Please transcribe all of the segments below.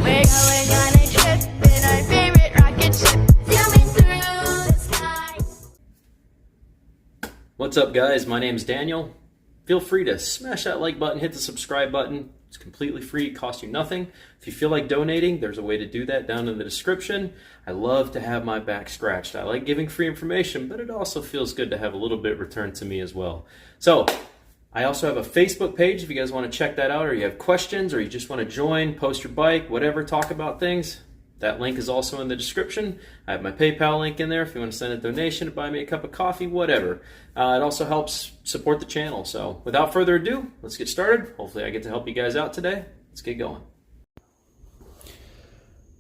We're going on a trip in our favorite rocket ship, zooming through the sky. What's up, guys? My name's Daniel. Feel free to smash that like button, hit the subscribe button. It's completely free, it costs you nothing. If you feel like donating, there's a way to do that down in the description. I love to have my back scratched. I like giving free information, but it also feels good to have a little bit returned to me as well. So, I also have a Facebook page if you guys want to check that out, or you have questions, or you just want to join, post your bike, whatever, talk about things. That link is also in the description. I have my PayPal link in there if you want to send a donation to buy me a cup of coffee, whatever. It also helps support the channel. So without further ado, let's get started. Hopefully I get to help you guys out today. Let's get going.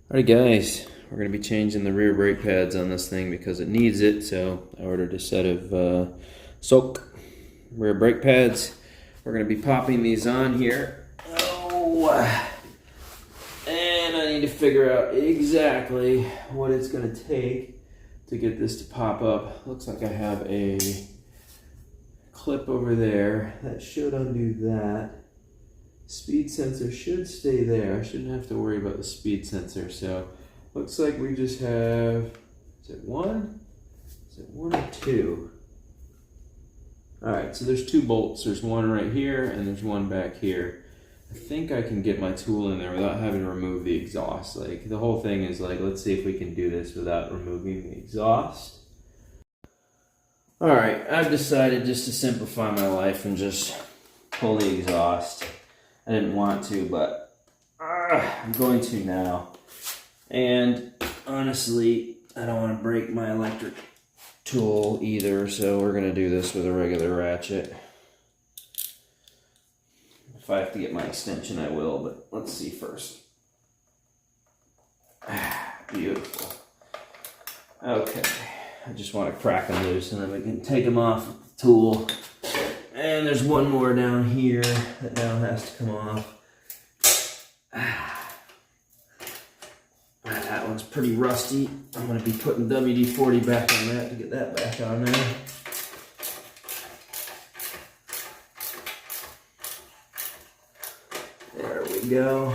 Alright guys, we're going to be changing the rear brake pads on this thing because it needs it. So I ordered a set of Suzuki rear brake pads. We're going to be popping these on here. And I need to figure out exactly what it's going to take to get this to pop up. Looks like I have a clip over there that should undo that. Speed sensor should stay there. I shouldn't have to worry about the speed sensor. So looks like we just have, is it one? Is it one or two? Alright, so there's two bolts. There's one right here and there's one back here. I think I can get my tool in there without having to remove the exhaust. Like, the whole thing is like, let's see if we can do this without removing the exhaust. Alright, I've decided just to simplify my life and just pull the exhaust. I didn't want to, but I'm going to now. And honestly, I don't want to break my electric tool either, so we're going to do this with a regular ratchet. If I have to get my extension, I will, but let's see first. Beautiful. Okay, I just want to crack them loose and then we can take them off with the tool. And there's one more down here that now has to come off. That one's pretty rusty. I'm going to be putting WD-40 back on that to get that back on there. There we go.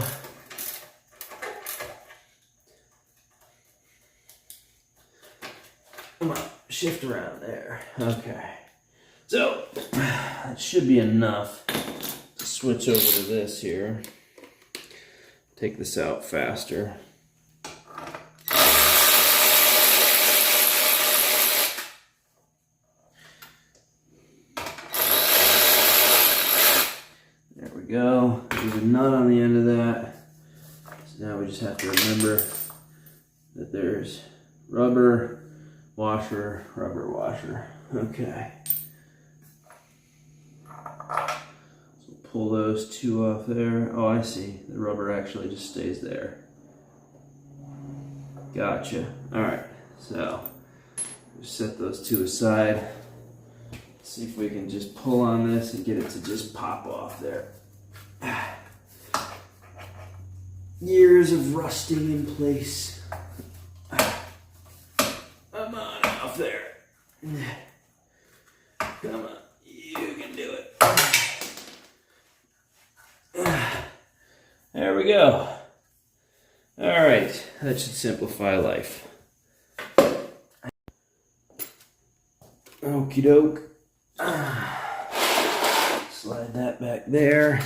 Come on, shift around there. Okay. So, that should be enough to switch over to this here. Take this out faster. There we go. There's a nut on the end of that. So now we just have to remember that there's rubber, washer, rubber, washer. Okay. So pull those two off there. Oh, I see. The rubber actually just stays there. Gotcha. Alright, so just set those two aside. See if we can just pull on this and get it to just pop off there. Years of rusting in place. Come on, off there. Come on, you can do it. There we go. Alright, that should simplify life. Okie doke. Slide that back there.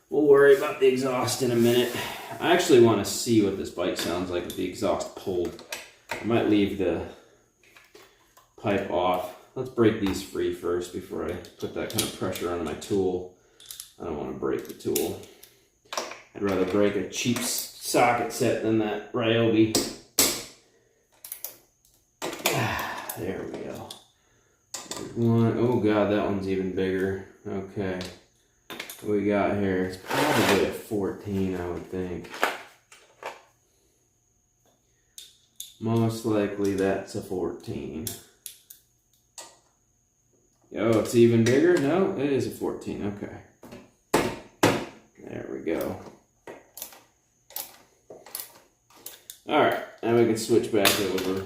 We'll worry about the exhaust in a minute. I actually want to see what this bike sounds like with the exhaust pulled. I might leave the pipe off. Let's break these free first before I put that kind of pressure on my tool. I don't want to break the tool. I'd rather break a cheap socket set than that Ryobi. There we go. There's one. Oh god, that one's even bigger. Okay. What we got here? It's probably a 14, I would think. Most likely that's a 14. Oh, it's even bigger? No, it is a 14. Okay. There we go. Alright, now we can switch back over.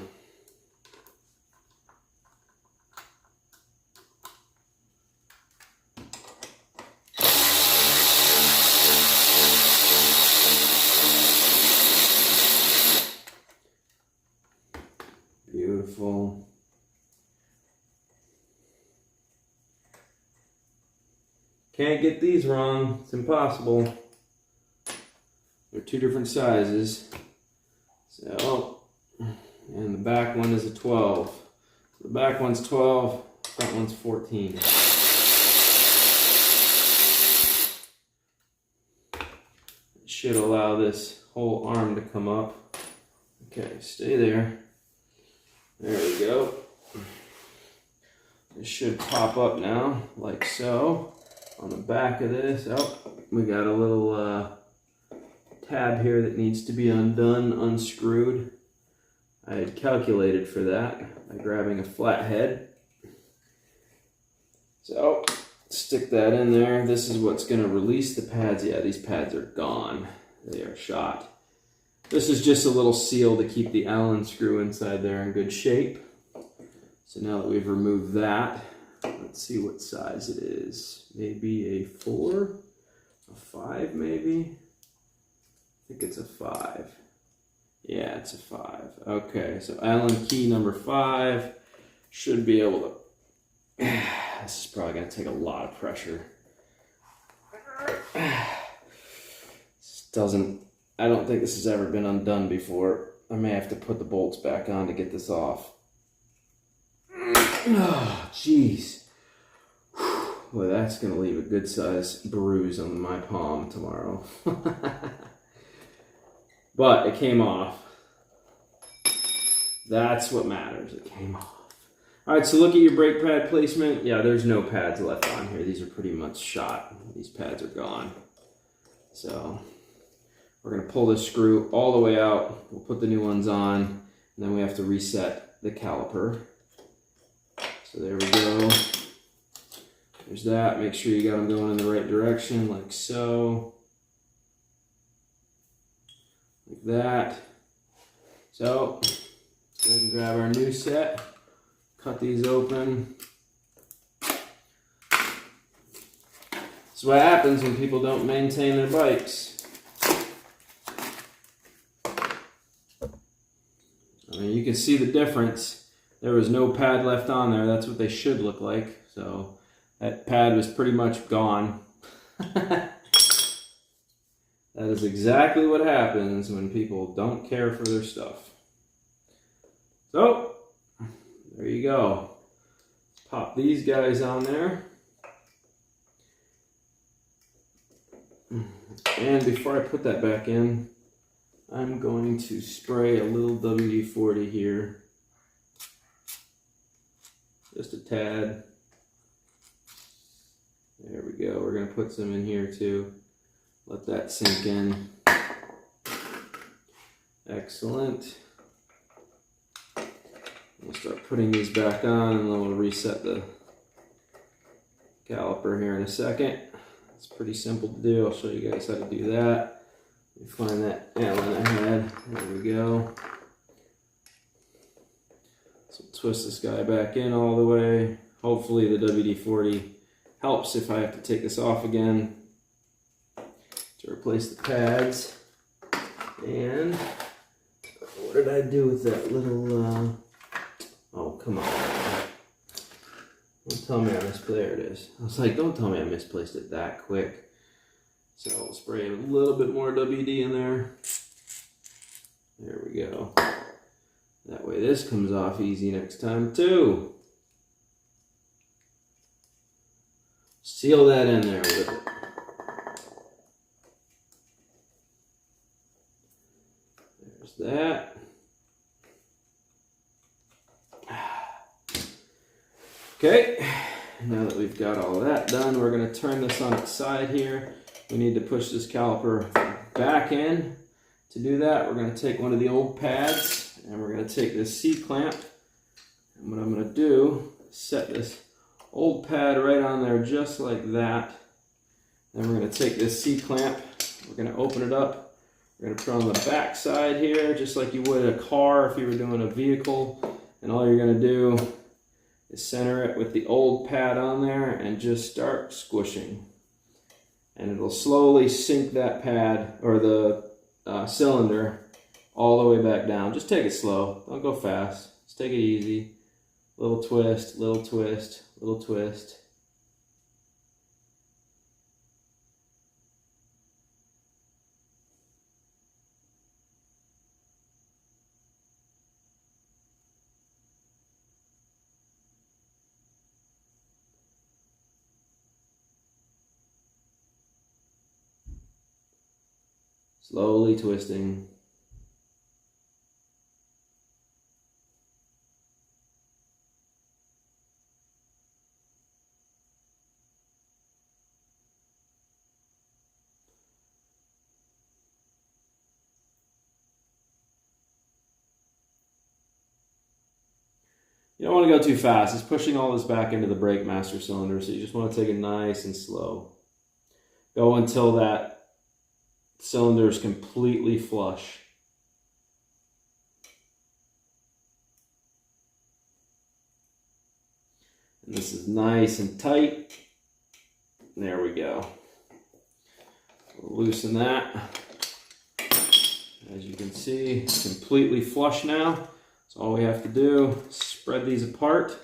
beautiful. Can't get these wrong. It's impossible. They're two different sizes. So, and the back one is a 12. So the back one's 12, front one's 14. It should allow this whole arm to come up. Okay, stay there. There we go. It should pop up now, like so. On the back of this, oh, we got a little tab here that needs to be undone, unscrewed. I had calculated for that by grabbing a flat head. So, stick that in there. This is what's going to release the pads. Yeah, these pads are gone. They are shot. This is just a little seal to keep the Allen screw inside there in good shape. So now that we've removed that, let's see what size it is. Maybe a 4? A 5 maybe? I think it's a 5. Yeah, it's a 5. Okay, so Allen key number 5 should be able to... This is probably going to take a lot of pressure. This doesn't... I don't think this has ever been undone before. I may have to put the bolts back on to get this off. Oh, jeez. Boy, that's going to leave a good size bruise on my palm tomorrow. But it came off. That's what matters. It came off. All right, so look at your brake pad placement. Yeah, there's no pads left on here. These are pretty much shot. These pads are gone. So we're going to pull this screw all the way out. We'll put the new ones on, and then we have to reset the caliper. So there we go. There's that. Make sure you got them going in the right direction, like so. Like that. So, let's go ahead and grab our new set. Cut these open. This is what happens when people don't maintain their bikes. I mean, you can see the difference. There was no pad left on there. That's what they should look like. So that pad was pretty much gone. That is exactly what happens when people don't care for their stuff. So, there you go. Pop these guys on there. And before I put that back in, I'm going to spray a little WD-40 here. Just a tad. There we go. We're going to put some in here too. Let that sink in. Excellent. We'll start putting these back on, and then we'll reset the caliper here in a second. It's pretty simple to do. I'll show you guys how to do that. Let me find that Allen I had. There we go. So twist this guy back in all the way. Hopefully the WD-40 helps if I have to take this off again to replace the pads. And what did I do with that little, oh, come on. Don't tell me I misplaced, there it is. I was like, don't tell me I misplaced it that quick. So I'll spray a little bit more WD in there. There we go. That way this comes off easy next time too. Seal that in there with it. There's that. Okay, now that we've got all that done, we're going to turn this on its side here. We need to push this caliper back in. To do that, we're going to take one of the old pads and we're going to take this C-clamp. And what I'm going to do is set this old pad right on there just like that. Then we're going to take this C-clamp, we're going to open it up. We're going to put it on the back side here, just like you would a car if you were doing a vehicle. And all you're going to do is center it with the old pad on there and just start squishing. And it'll slowly sink that pad, or the cylinder, all the way back down. Just take it slow, don't go fast. Just take it easy. Little twist, little twist, little twist. Slowly twisting. You don't want to go too fast. It's pushing all this back into the brake master cylinder, so you just want to take it nice and slow. Go until that cylinder is completely flush. And this is nice and tight. There we go. We'll loosen that. As you can see, it's completely flush now. So all we have to do is spread these apart.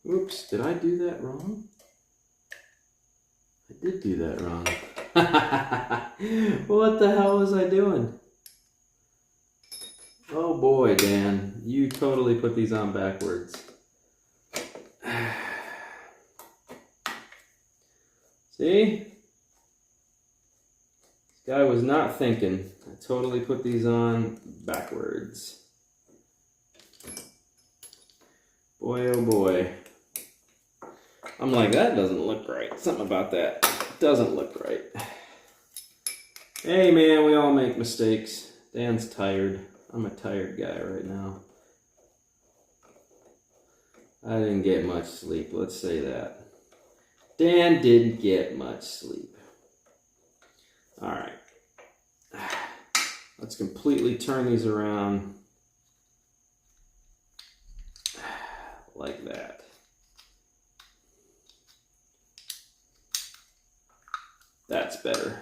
Oops, did I do that wrong? I did do that wrong. What the hell was I doing? Oh boy, Dan, you totally put these on backwards. See? This guy was not thinking. I totally put these on backwards. Boy, oh boy. I'm like, that doesn't look right. Something about that doesn't look right. Hey man, we all make mistakes. Dan's tired. I'm a tired guy right now. I didn't get much sleep, let's say that. Dan didn't get much sleep. Alright. Let's completely turn these around like that. That's better.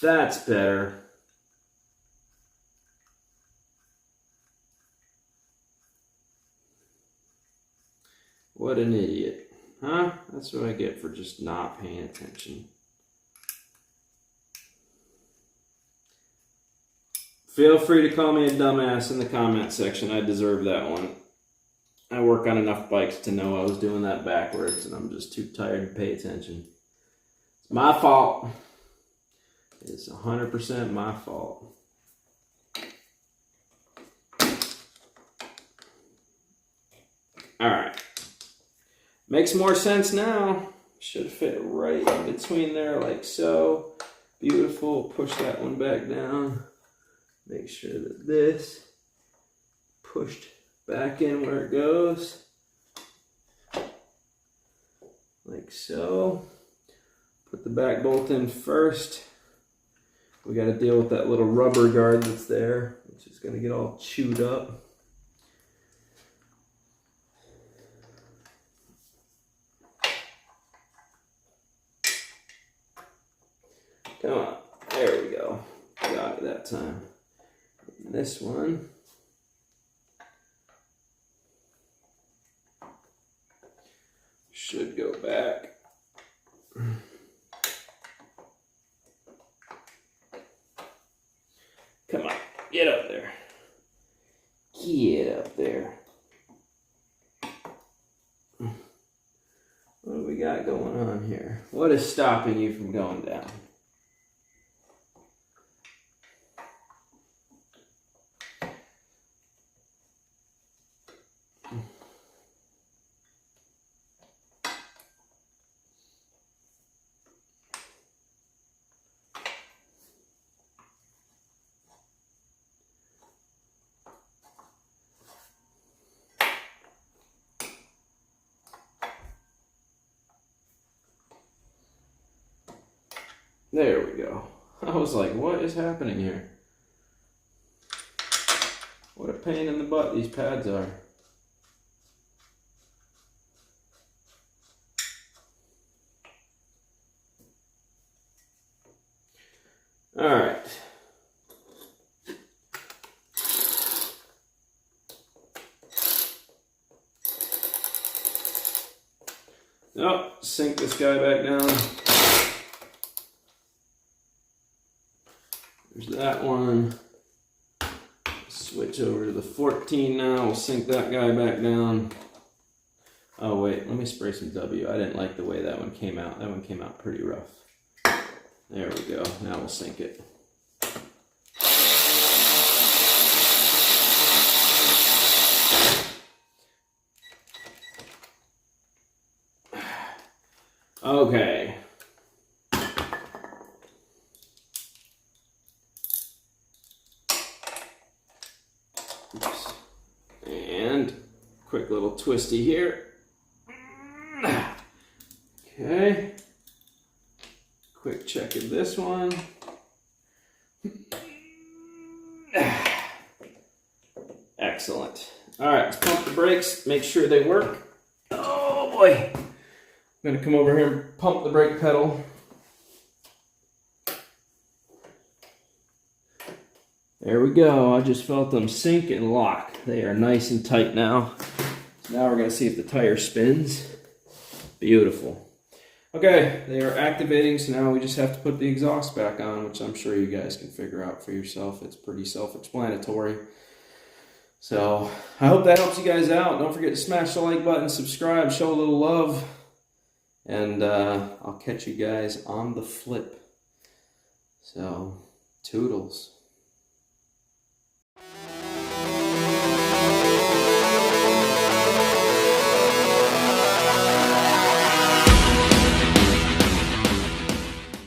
That's better. What an idiot. Huh? That's what I get for just not paying attention. Feel free to call me a dumbass in the comment section. I deserve that one. I work on enough bikes to know I was doing that backwards and I'm just too tired to pay attention. It's my fault. It's 100% my fault. Alright. Makes more sense now. Should fit right in between there like so. Beautiful. Push that one back down. Make sure that this pushed back in where it goes. Like so. Put the back bolt in first. We got to deal with that little rubber guard that's there, which is going to get all chewed up. Come on, there we go. Got it that time. And this one. Should go back. Come on, get up there. Get up there. What do we got going on here? What is stopping you from going down? There we go. I was like, what is happening here? What a pain in the butt these pads are. Oh, sink this guy back down. There's that one. Switch over to the 14 now. We'll sink that guy back down. Oh wait, let me spray some W. I didn't like the way that one came out. That one came out pretty rough. There we go. Now we'll sink it. Okay. Oops. And quick little twisty here. Okay. Quick check of this one. Excellent. All right, let's pump the brakes, make sure they work. Oh boy. I'm gonna come over here and pump the brake pedal. There we go. I just felt them sink and lock. They are nice and tight now. Now we're gonna see if the tire spins. Beautiful. Okay, they are activating, so now we just have to put the exhaust back on, which I'm sure you guys can figure out for yourself. It's pretty self-explanatory. So, I hope that helps you guys out. Don't forget to smash the like button, subscribe, show a little love, and I'll catch you guys on the flip. So, toodles.